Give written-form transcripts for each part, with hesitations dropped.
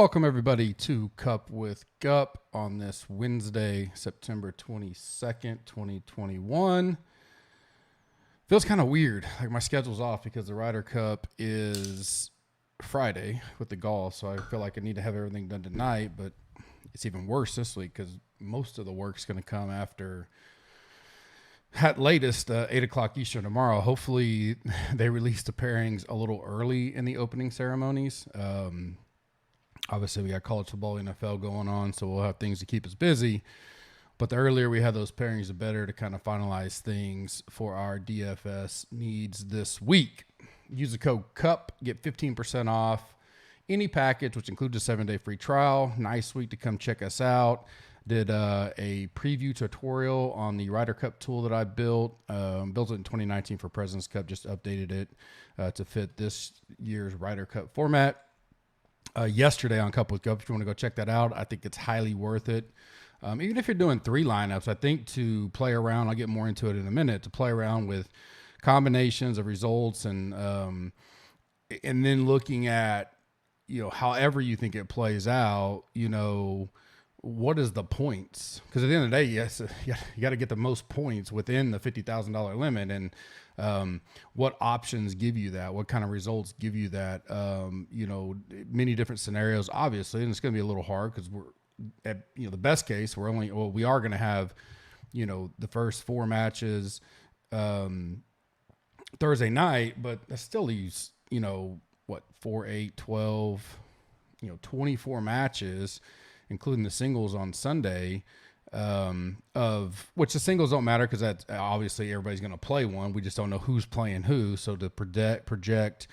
Welcome, everybody, to Cup with Gup on this Wednesday, September 22nd, 2021. Feels kind of weird. Like my schedule's off because the Ryder Cup is Friday with the golf, so I feel like I need to have everything done tonight, but it's even worse this week because most of the work's going to come after at latest 8 o'clock Eastern tomorrow. Hopefully they release the pairings a little early in the opening ceremonies. Obviously, we got college football, NFL going on, so we'll have things to keep us busy. But the earlier we have those pairings, the better to kind of finalize things for our DFS needs this week. Use the code CUP, get 15% off any package, which includes a 7-day free trial. Nice week to come check us out. Did a preview tutorial on the Ryder Cup tool that I built. Built it in 2019 for President's Cup, just updated it to fit this year's Ryder Cup format. Yesterday on Cup with Gup, if you want to go check that out, I think it's highly worth it. Even if you're doing 3 lineups, I think to play around, I'll get more into it in a minute, to play around with combinations of results and then looking at, however you think it plays out, what is the points? Because at the end of the day, yes, you got to get the most points within the $50,000 limit. And what options give you that? What kind of results give you that? Many different scenarios, obviously, and it's going to be a little hard because we're at, the best case, we are going to have, the first 4 matches Thursday night, but that still leaves, 4, 8, 12, 24 matches, including the singles on Sunday, of which the singles don't matter because that's obviously everybody's going to play one. We just don't know who's playing who. So to project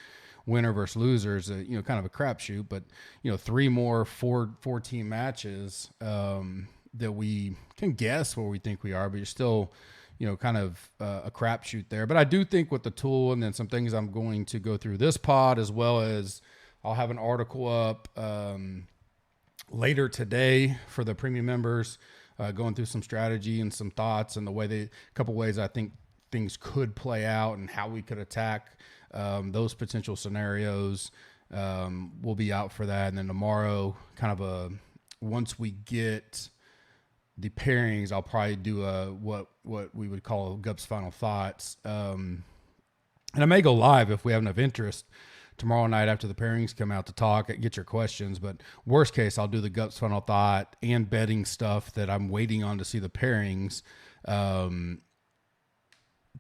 winner versus loser is kind of a crapshoot. But 3 more 4-team matches that we can guess where we think we are, but you're still kind of a crapshoot there. But I do think with the tool and then some things I'm going to go through this pod, as well as I'll have an article up later today for the premium members, going through some strategy and some thoughts and a couple ways I think things could play out and how we could attack those potential scenarios. We'll be out for that. And then tomorrow, once we get the pairings, I'll probably do what we would call Gup's final thoughts. And I may go live if we have enough interest tomorrow night after the pairings come out to talk, get your questions. But worst case, I'll do the Gup's final thought and betting stuff that I'm waiting on to see the pairings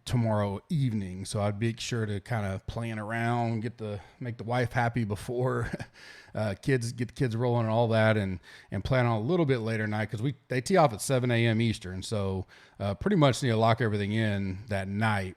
tomorrow evening. So I'd make sure to kind of plan around, make the wife happy before get the kids rolling and all that, and plan on a little bit later night because they tee off at 7 a.m. Eastern. So pretty much need to lock everything in that night.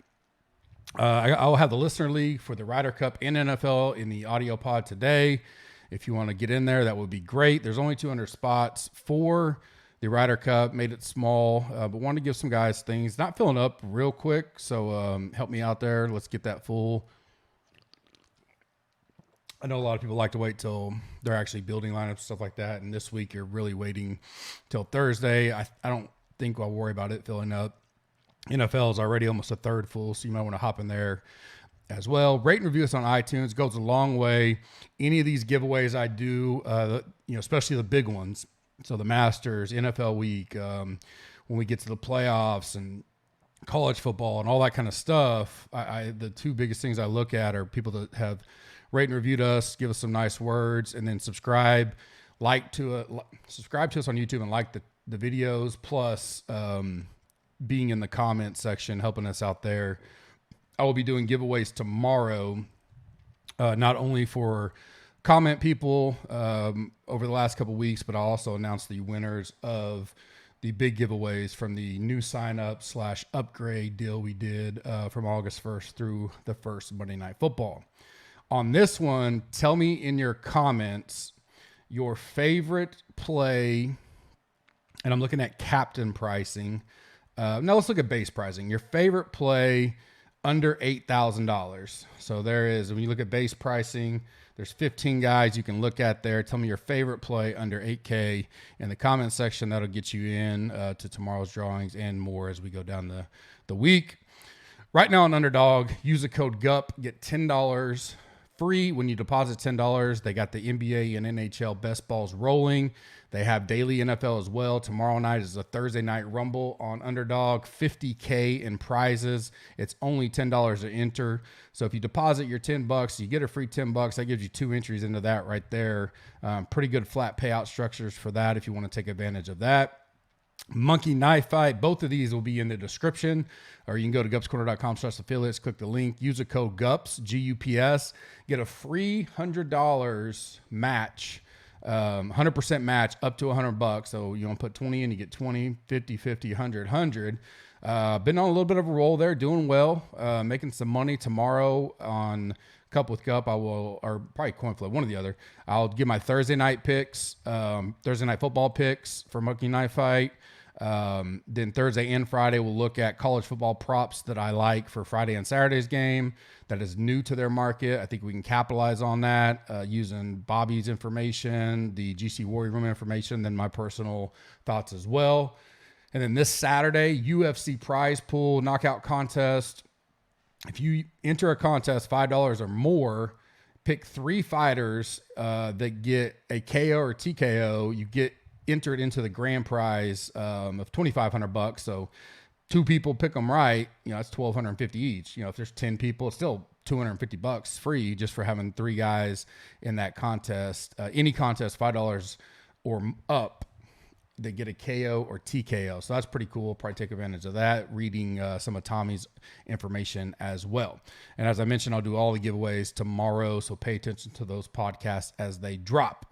I'll have the listener league for the Ryder Cup and NFL in the audio pod today. If you want to get in there, that would be great. There's only 200 spots for the Ryder Cup. Made it small, but wanted to give some guys things. Not filling up real quick, so help me out there. Let's get that full. I know a lot of people like to wait till they're actually building lineups, stuff like that. And this week you're really waiting till Thursday. I don't think I'll worry about it filling up. NFL is already almost a third full, so you might want to hop in there as well. Rate and review us on iTunes. It goes a long way. Any of these giveaways I do, especially the big ones, so the Masters, NFL week, when we get to the playoffs and college football and all that kind of stuff, the 2 biggest things I look at are people that have rate and reviewed us, give us some nice words, and then subscribe to us on YouTube and like the videos, plus being in the comment section, helping us out there. I will be doing giveaways tomorrow, not only for comment people over the last couple of weeks, but I'll also announce the winners of the big giveaways from the new sign-up/upgrade deal we did from August 1st through the first Monday Night Football. On this one, tell me in your comments your favorite play, and I'm looking at captain pricing. Now let's look at base pricing. Your favorite play under $8,000. So there is, when you look at base pricing, there's 15 guys you can look at there. Tell me your favorite play under 8K in the comment section. That'll get you in to tomorrow's drawings and more as we go down the week. Right now on Underdog, use the code GUP, get $10 free when you deposit $10. They got the NBA and NHL best balls rolling. They have daily NFL as well. Tomorrow night is a Thursday night rumble on Underdog, $50K in prizes. It's only $10 to enter. So if you deposit your $10, you get a free $10. That gives you 2 entries into that right there. Pretty good flat payout structures for that if you want to take advantage of that. Monkey Knife Fight. Both of these will be in the description, or you can go to gupscorner.com/affiliates, click the link, use the code GUPS, GUPS, get a free $100 match, 100% match up to $100. So you want to put 20 in, you get 20, 50, 50, 100, 100. Been on a little bit of a roll there, doing well, making some money. Tomorrow on Cup with Gup, I will, or probably coin flip, one or the other. I'll give my Thursday night picks, Thursday night football picks for Monkey Knife Fight. Then Thursday and Friday, we'll look at college football props that I like for Friday and Saturday's game that is new to their market. I think we can capitalize on that using Bobby's information, the GC Warrior Room information, then my personal thoughts as well. And then this Saturday, UFC prize pool knockout contest. If you enter a contest, $5 or more, pick 3 fighters that get a KO or TKO. You get entered into the grand prize of $2,500. So 2 people pick them right, that's $1,250 each. If there's 10 people, it's still $250 free just for having 3 guys in that contest. Any contest, $5 or up, they get a KO or TKO. So that's pretty cool. Probably take advantage of that, reading some of Tommy's information as well. And as I mentioned, I'll do all the giveaways tomorrow, so pay attention to those podcasts as they drop.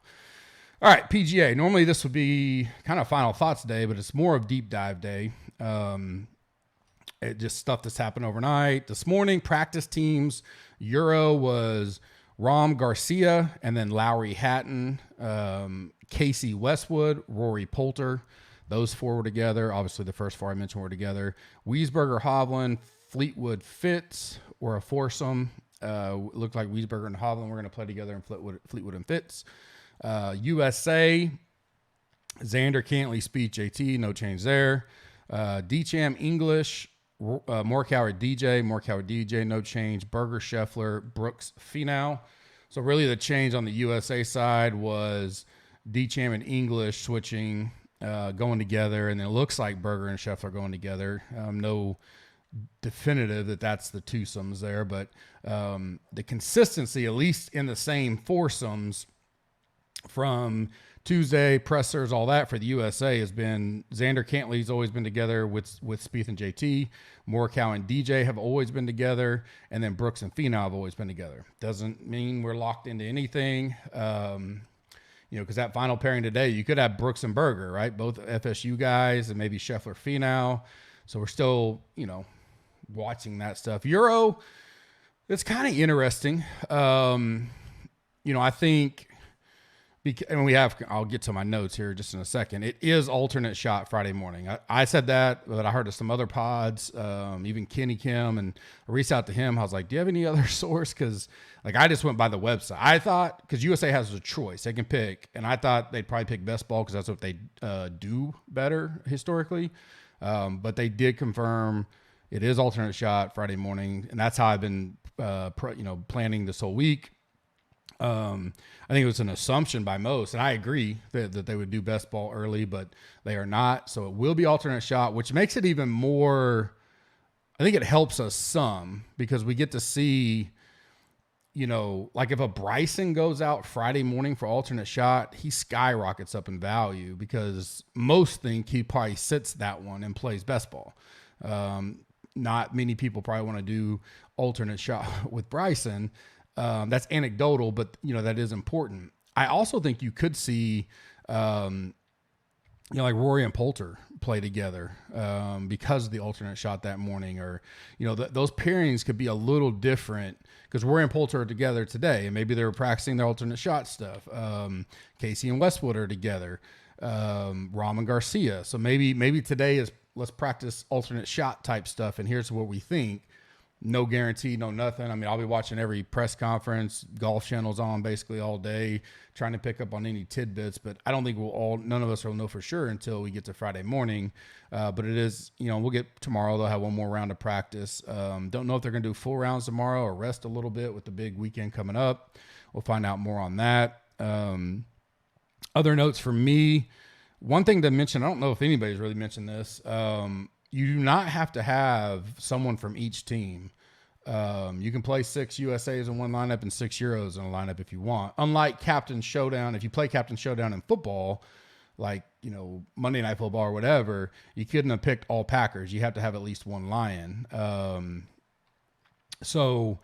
All right, PGA. Normally this would be kind of final thoughts day, but it's more of deep dive day. It just stuff that's happened overnight. This morning, practice teams. Euro was Rahm Garcia and then Lowry Hatton, Casey Westwood, Rory Poulter. Those 4 were together. Obviously, the first 4 I mentioned were together. Wiesberger, Hovland, Fleetwood, Fitz were a foursome. Looked like Wiesberger and Hovland were going to play together in Fleetwood and Fitz. USA, Xander, Cantley, Spieth, JT, no change there. DCham, English, Morikawa, DJ, no change. Berger, Scheffler, Brooks, Finau. So really the change on the USA side was DCham and English switching, going together, and then it looks like Berger and Scheffler going together. No definitive that that's the twosomes there, but the consistency, at least in the same foursomes, from Tuesday, pressers, all that for the USA has been Xander, Cantley's always been together with Spieth and JT. Morikawa and DJ have always been together. And then Brooks and Finau have always been together. Doesn't mean we're locked into anything. Because that final pairing today, you could have Brooks and Berger, right? Both FSU guys, and maybe Scheffler, Finau. So we're still, watching that stuff. Euro, it's kind of interesting. I think, I'll get to my notes here just in a second. It is alternate shot Friday morning. I said that, but I heard of some other pods, even Kenny Kim, and I reached out to him. I was like, do you have any other source? Because I just went by the website. I thought, because USA has a choice, they can pick, and I thought they'd probably pick best ball because that's what they do better historically. But they did confirm it is alternate shot Friday morning, and that's how I've been planning this whole week. I think it was an assumption by most, and I agree that they would do best ball early, but they are not. So it will be alternate shot, which makes it even more, I think it helps us some because we get to see, if a Bryson goes out Friday morning for alternate shot, he skyrockets up in value because most think he probably sits that one and plays best ball. Not many people probably want to do alternate shot with Bryson. That's anecdotal, but that is important. I also think you could see, like Rory and Poulter play together because of the alternate shot that morning, or those pairings could be a little different because Rory and Poulter are together today, and maybe they were practicing their alternate shot stuff. Casey and Westwood are together. Rahm and Garcia. So maybe today is let's practice alternate shot type stuff, and here's what we think. no guarantee, no nothing. I mean, I'll be watching every press conference, Golf Channel's on basically all day, trying to pick up on any tidbits. But I don't think none of us will know for sure until we get to Friday morning. But it is, we'll get tomorrow. They'll have one more round of practice. Don't know if they're going to do full rounds tomorrow or rest a little bit with the big weekend coming up. We'll find out more on that. Other notes for me, one thing to mention, I don't know if anybody's really mentioned this. You do not have to have someone from each team. You can play 6 USAs in one lineup and 6 Euros in a lineup if you want. Unlike Captain Showdown, if you play Captain Showdown in football, like, Monday Night Football or whatever, you couldn't have picked all Packers. You have to have at least one Lion. So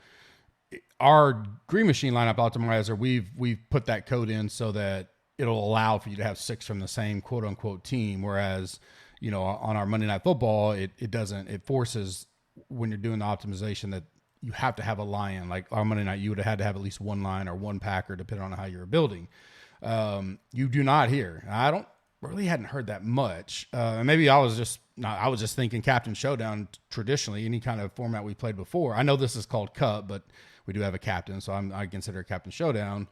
our Green Machine lineup optimizer, we've put that code in so that it'll allow for you to have 6 from the same quote unquote team. Whereas, on our Monday Night Football, it doesn't, it forces when you're doing the optimization that you have to have a Lion. Like on Monday night, you would have had to have at least one Lion or one Packer, depending on how you're building. You do not here. I hadn't heard that much. Maybe I was just thinking Captain Showdown traditionally, any kind of format we played before. I know this is called Cup, but we do have a captain, so I consider Captain Showdown.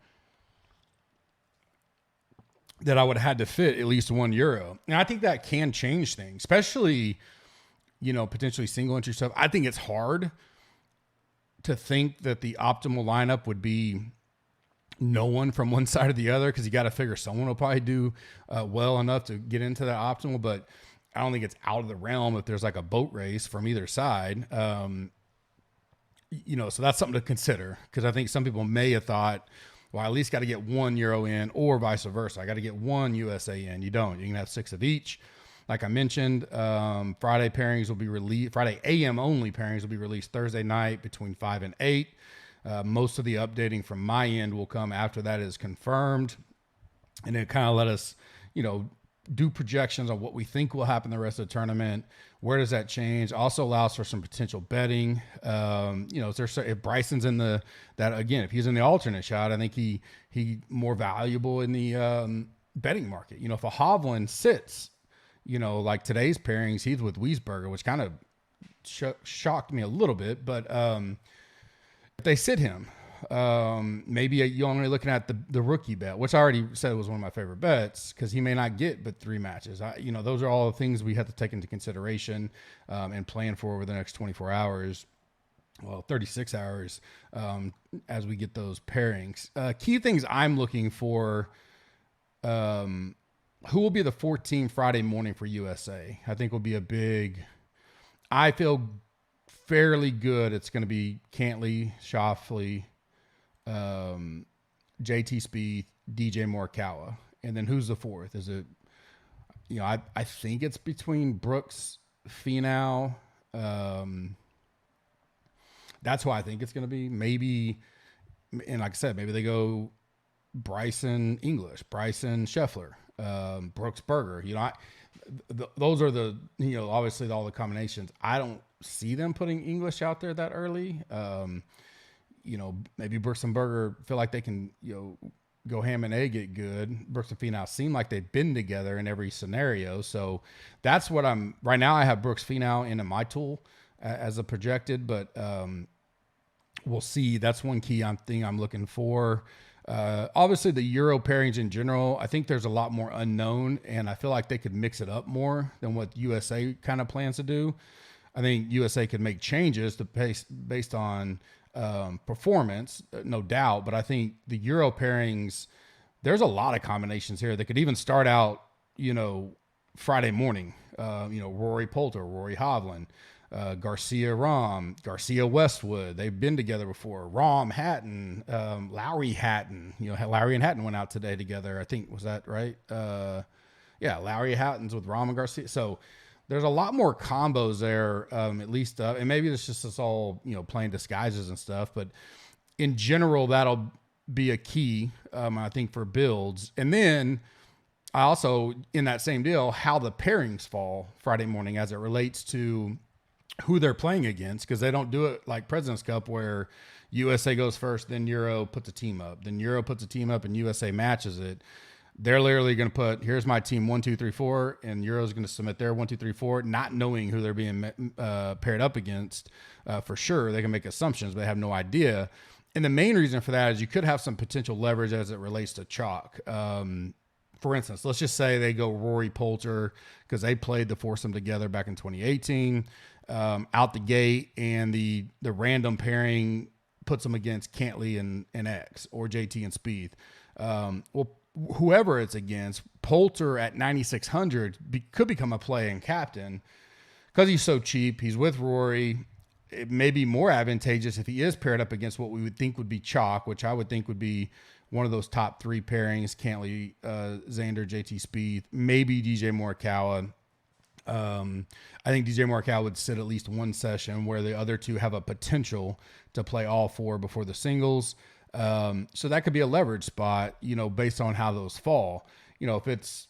That I would have had to fit at least 1 Euro. And I think that can change things, especially, potentially single entry stuff. I think it's hard to think that the optimal lineup would be no one from one side or the other, because you got to figure someone will probably do well enough to get into that optimal. But I don't think it's out of the realm if there's like a boat race from either side. So that's something to consider, because I think some people may have thought, well, I at least got to get 1 Euro in, or vice versa. I got to get 1 USA in. You don't. You can have 6 of each. Like I mentioned, Friday pairings will be released. Friday AM only pairings will be released Thursday night between 5 and 8. Most of the updating from my end will come after that is confirmed. And it kind of let us, do projections on what we think will happen the rest of the tournament. Where does that change? Also allows for some potential betting. If Bryson's in that again, if he's in the alternate shot, I think he more valuable in the betting market. If a Hovland sits, like today's pairings, he's with Wiesberger, which kind of shocked me a little bit. But if they sit him, maybe you're only looking at the rookie bet, which I already said was one of my favorite bets, because he may not get but 3 matches. Those are all the things we have to take into consideration and plan for over the next 24 hours. Well, 36 hours as we get those pairings. Key things I'm looking for, who will be the 14 Friday morning for USA? I think will be a big, I feel fairly good. It's going to be Cantley, Shoffley, JT Spieth, DJ Morikawa. And then who's the fourth? Is it, I think it's between Brooks, Finau. That's who I think it's going to be. Maybe, and like I said, maybe they go Bryson English, Bryson Scheffler, Brooks Berger. Those are the, obviously all the combinations. I don't see them putting English out there that early. Maybe Brooks and Berger feel like they can, go ham and egg it good. Brooks and Finau seem like they've been together in every scenario. So that's what right now I have Brooks Finau into my tool as a projected, but we'll see. That's one key thing I'm looking for. Obviously the Euro pairings in general, I think there's a lot more unknown, and I feel like they could mix it up more than what USA kind of plans to do. I think USA could make changes based on performance, no doubt. But I think the Euro pairings, there's a lot of combinations here that could even start out, Friday morning. Rory Poulter, Rory Hovland, Garcia Rahm, Garcia Westwood. They've been together before. Rahm Hatton, Lowry Hatton. Lowry and Hatton went out today together. I think, was that right? Lowry Hatton's with Rahm and Garcia. So there's a lot more combos there, at least, and maybe it's just us all, playing disguises and stuff. But in general, that'll be a key, I think, for builds. And then I also, in that same deal, how the pairings fall Friday morning as it relates to who they're playing against, because they don't do it like President's Cup where USA goes first, then Euro puts a team up, then Euro puts a team up and USA matches it. They're literally going to put, here's my team 1, 2, 3, 4, and Euro's going to submit their 1, 2, 3, 4, not knowing who they're being paired up against. For sure, they can make assumptions, but they have no idea. And the main reason for that is you could have some potential leverage as it relates to chalk. For instance, let's just say they go Rory Poulter because they played the foursome together back in 2018 out the gate, and the random pairing puts them against Cantley and X or JT and Spieth. Well, whoever it's against, Poulter at 9,600 could become a play and captain because he's so cheap. He's with Rory. It may be more advantageous if he is paired up against what we would think would be chalk, which I would think would be one of those top three pairings: Cantley, Xander, JT Spieth, maybe DJ Morikawa. I think DJ Morikawa would sit at least one session where the other two have a potential to play all four before the singles. So that could be a leverage spot, based on how those fall. If it's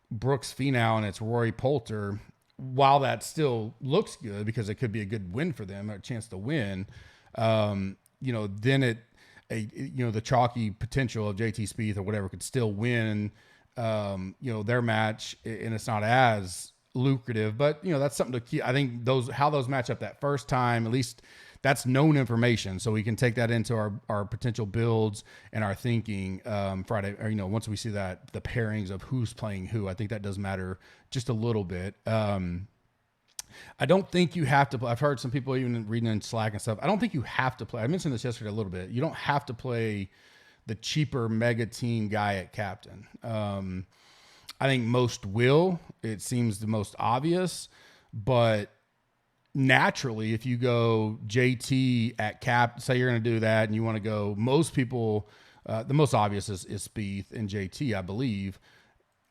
Brooks Finau and it's Rory Poulter, while that still looks good because it could be a good win for them, a chance to win, then the chalky potential of JT Spieth or whatever could still win, their match, and it's not as lucrative, but that's something to keep. I think how those match up that first time, at least that's known information, so we can take that into our potential builds and our thinking Friday, or once we see that the pairings of who's playing who. I think that does matter just a little bit. I don't think you have to. I've heard some people even reading in Slack and stuff. I don't think you have to play. I mentioned this yesterday a little bit. You don't have to play the cheaper mega team guy at captain. I think most will. It seems the most obvious, but naturally, if you go JT at cap, say you're going to do that and you want to go, most people, the most obvious is Spieth and JT, I believe.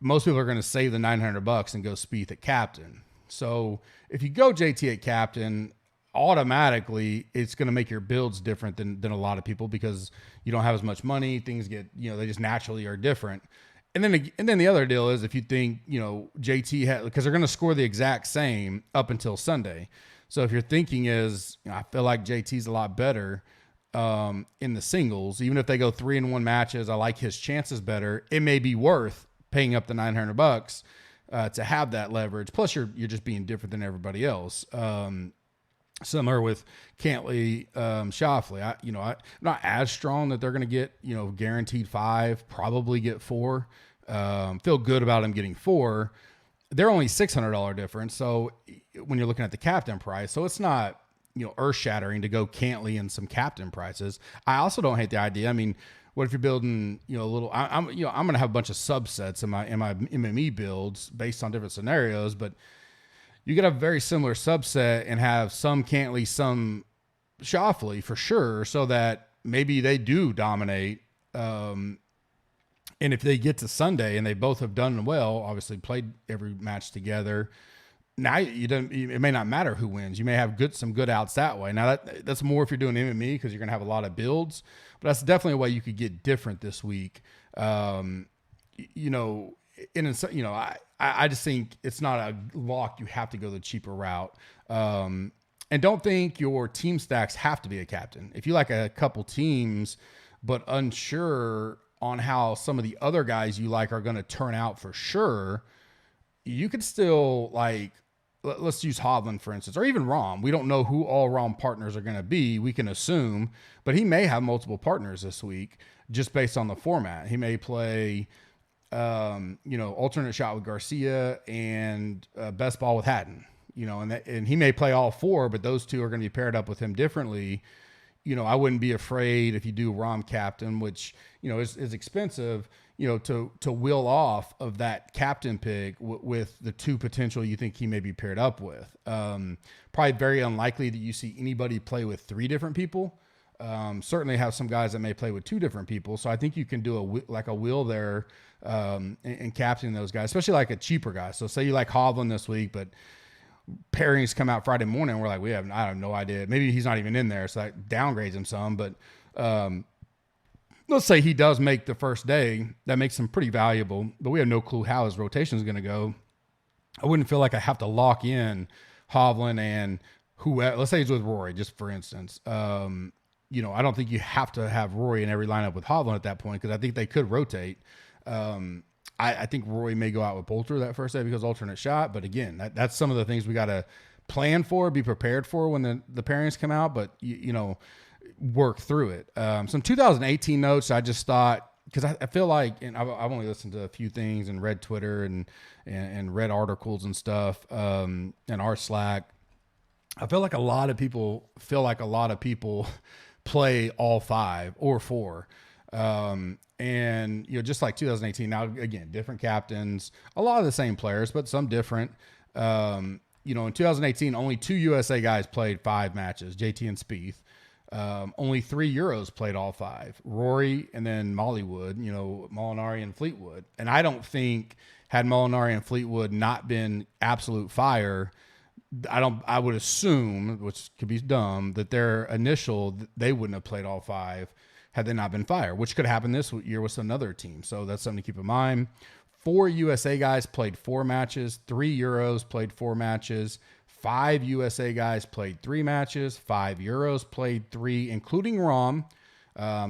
Most people are going to save the $900 and go Spieth at captain. So if you go JT at captain, automatically it's going to make your builds different than a lot of people because you don't have as much money. Things get, they just naturally are different. And then the other deal is if you think, JT because they're going to score the exact same up until Sunday. So if your thinking is, I feel like JT's a lot better in the singles, even if they go 3-1 matches, I like his chances better. It may be worth paying up the $900 to have that leverage. Plus, you're just being different than everybody else. Similar with Cantley, Schauffele. I'm not as strong that they're going to get, guaranteed 5, probably get 4. Feel good about them getting 4. They're only $600 difference. So when you're looking at the captain price, so it's not, earth shattering to go Cantley and some captain prices. I also don't hate the idea. I mean, what if you're building, a little, I'm going to have a bunch of subsets in my MME builds based on different scenarios, but you could have a very similar subset and have some Cantley, some Schauffele for sure, so that maybe they do dominate. And if they get to Sunday and they both have done well, obviously played every match together, now it may not matter who wins. You may have some good outs that way. Now that's more if you're doing MME because you're going to have a lot of builds, but that's definitely a way you could get different this week. I just think it's not a lock. You have to go the cheaper route. And don't think your team stacks have to be a captain. If you like a couple teams, but unsure on how some of the other guys you like are going to turn out for sure, you could still let's use Hovland, for instance, or even Rahm. We don't know who all Rahm partners are going to be. We can assume, but he may have multiple partners this week just based on the format. He may play, alternate shot with Garcia and best ball with Hatton, and he may play all 4, but those two are going to be paired up with him differently. I wouldn't be afraid if you do Rahm captain, which, is expensive, to will off of that captain pick with the 2 potential you think he may be paired up with. Probably very unlikely that you see anybody play with 3 different people. Certainly have some guys that may play with 2 different people. So I think you can do a will there and captaining those guys, especially like a cheaper guy. So say you like Hovland this week, but pairings come out Friday morning. We're like, I have no idea. Maybe he's not even in there. So that downgrades him some, but let's say he does make the first day. That makes him pretty valuable, but we have no clue how his rotation is going to go. I wouldn't feel like I have to lock in Hovland and whoever. Let's say he's with Rory, just for instance. I don't think you have to have Rory in every lineup with Hovland at that point because I think they could rotate. I think Rory may go out with Poulter that first day because alternate shot. But again, that's some of the things we got to plan for, be prepared for when the pairings come out. But work through it. Some 2018 notes. I just thought, because I feel like, and I've only listened to a few things and read Twitter and read articles and stuff, and our Slack. I feel like a lot of people play all 5 or 4. And just like 2018, now again, different captains, a lot of the same players, but some different. In 2018, only 2 USA guys played 5 matches, JT and Spieth. Only 3 Euros played all 5, Rory and then Mollywood, Molinari and Fleetwood. And I don't think, had Molinari and Fleetwood not been absolute fire, I would assume, which could be dumb, that their initial, they wouldn't have played all 5 had they not been fire, which could happen this year with another team. So that's something to keep in mind. 4 USA guys played 4 matches, 3 Euros played 4 matches, 5 USA guys played 3 matches, 5 Euros played 3, including Rahm.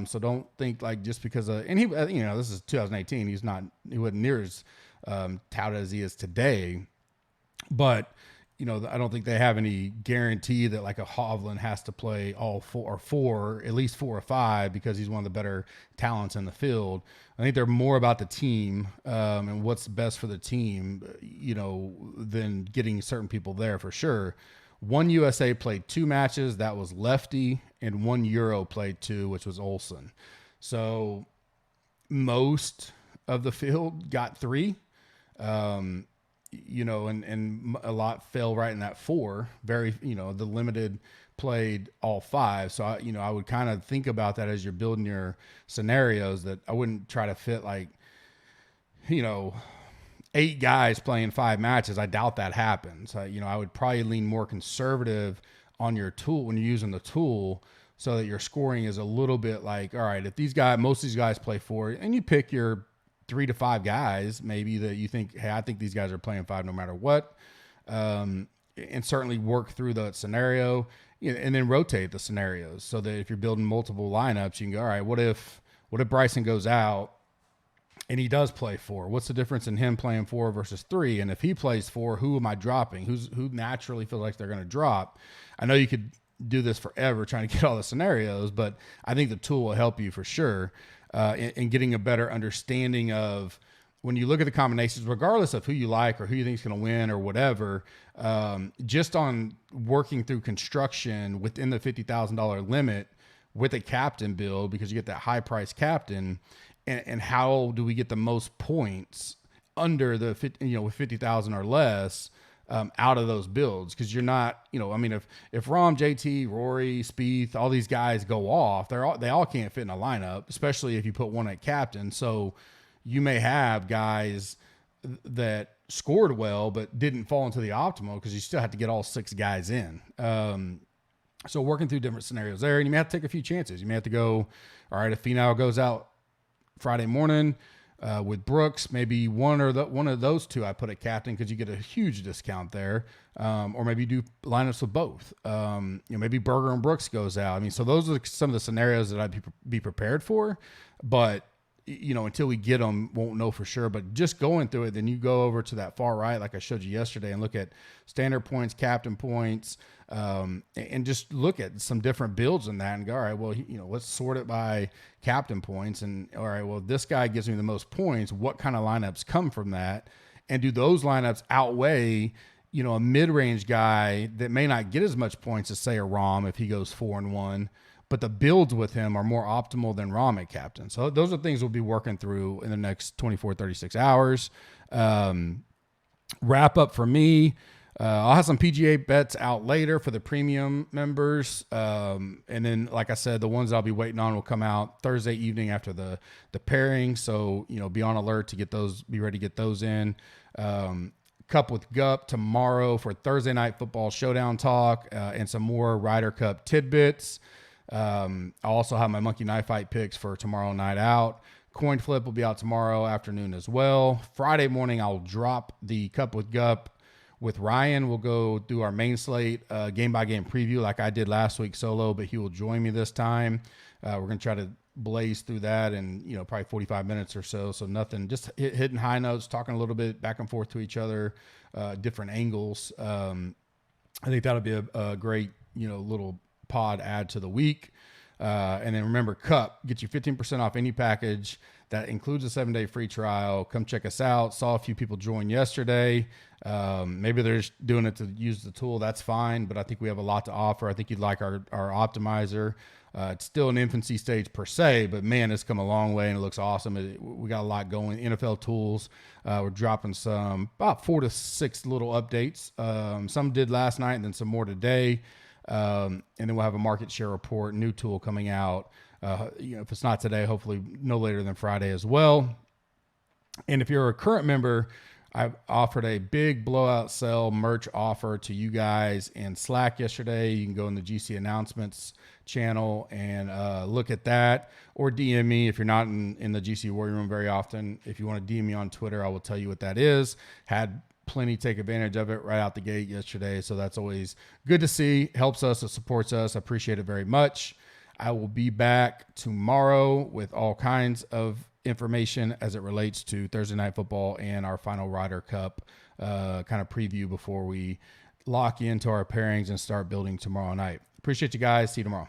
So don't think like just because and he, this is 2018. He wasn't near as touted as he is today, but I don't think they have any guarantee that like a Hovland has to play all 4, at least 4 or 5, because he's one of the better talents in the field. I think they're more about the team and what's best for the team, than getting certain people there for sure. 1 USA played 2 matches. That was Lefty, and 1 Euro played 2, which was Olsen. So most of the field got 3. And a lot fell right in that 4. Very, the limited played all 5. So, I would kind of think about that as you're building your scenarios, that I wouldn't try to fit 8 guys playing 5 matches. I doubt that happens. I would probably lean more conservative on your tool when you're using the tool, so that your scoring is a little bit like, all right, if most of these guys play 4, and you pick your 3 to 5 guys, maybe that you think, hey, I think these guys are playing 5 no matter what. And certainly work through the scenario, and then rotate the scenarios so that if you're building multiple lineups, you can go, all right, what if Bryson goes out and he does play 4? What's the difference in him playing 4 versus 3? And if he plays 4, who am I dropping? Who naturally feels like they're going to drop? I know you could do this forever trying to get all the scenarios, but I think the tool will help you for sure. In getting a better understanding of when you look at the combinations, regardless of who you like or who you think is going to win or whatever, just on working through construction within the $50,000 limit with a captain build, because you get that high price captain, and how do we get the most points under the with 50,000 or less out of those builds? Because you're not, if Rahm, JT, Rory, Spieth, all these guys go off, they all can't fit in a lineup, especially if you put one at captain. So you may have guys that scored well but didn't fall into the optimal, because you still have to get all 6 guys in. So working through different scenarios there, and you may have to take a few chances. You may have to go, all right, if Finau goes out Friday morning with Brooks, maybe one of those 2 I put at captain, because you get a huge discount there. Or maybe do lineups with both. Maybe Berger and Brooks goes out. So those are some of the scenarios that I'd be prepared for. But until we get them, won't know for sure. But just going through it, then you go over to that far right, like I showed you yesterday, and look at standard points, captain points, and just look at some different builds in that and go, all right, well, let's sort it by captain points. And all right, well, this guy gives me the most points. What kind of lineups come from that? And do those lineups outweigh, a mid-range guy that may not get as much points as, say, a Rahm if he goes 4-1, but the builds with him are more optimal than Rahm at captain. So those are things we'll be working through in the next 24, 36 hours. Wrap up for me. I'll have some PGA bets out later for the premium members. And then, like I said, the ones I'll be waiting on will come out Thursday evening after the pairing. So, be on alert to get those, be ready to get those in. Cup with Gup tomorrow for Thursday night football showdown talk, and some more Ryder Cup tidbits. I'll also have my Monkey Knife Fight picks for tomorrow night out. Coin flip will be out tomorrow afternoon as well. Friday morning, I'll drop the Cup with Gup with Ryan. We'll go do our main slate, game by game preview like I did last week solo, but he will join me this time. We're going to try to blaze through that in, probably 45 minutes or so. So nothing, just hitting high notes, talking a little bit back and forth to each other, different angles. I think that'll be a great, little pod add to the week. And then remember, Cup, get you 15% off any package. That includes a 7-day free trial. Come check us out. Saw a few people join yesterday. Maybe they're just doing it to use the tool. That's fine, but I think we have a lot to offer. I think you'd like our optimizer. It's still an infancy stage per se, but man, it's come a long way and it looks awesome. We got a lot going. NFL tools. We're dropping about 4 to 6 little updates. Some did last night and then some more today. And then we'll have a market share report, new tool coming out. If it's not today, hopefully no later than Friday as well. And if you're a current member, I've offered a big blowout sale merch offer to you guys in Slack yesterday. You can go in the GC announcements channel and look at that, or DM me if you're not in the GC Warrior Room very often. If you want to DM me on Twitter, I will tell you what that is. Had plenty take advantage of it right out the gate yesterday, so that's always good to see. Helps us, it supports us. I appreciate it very much. I will be back tomorrow with all kinds of information as it relates to Thursday Night Football and our final Ryder Cup kind of preview before we lock into our pairings and start building tomorrow night. Appreciate you guys. See you tomorrow.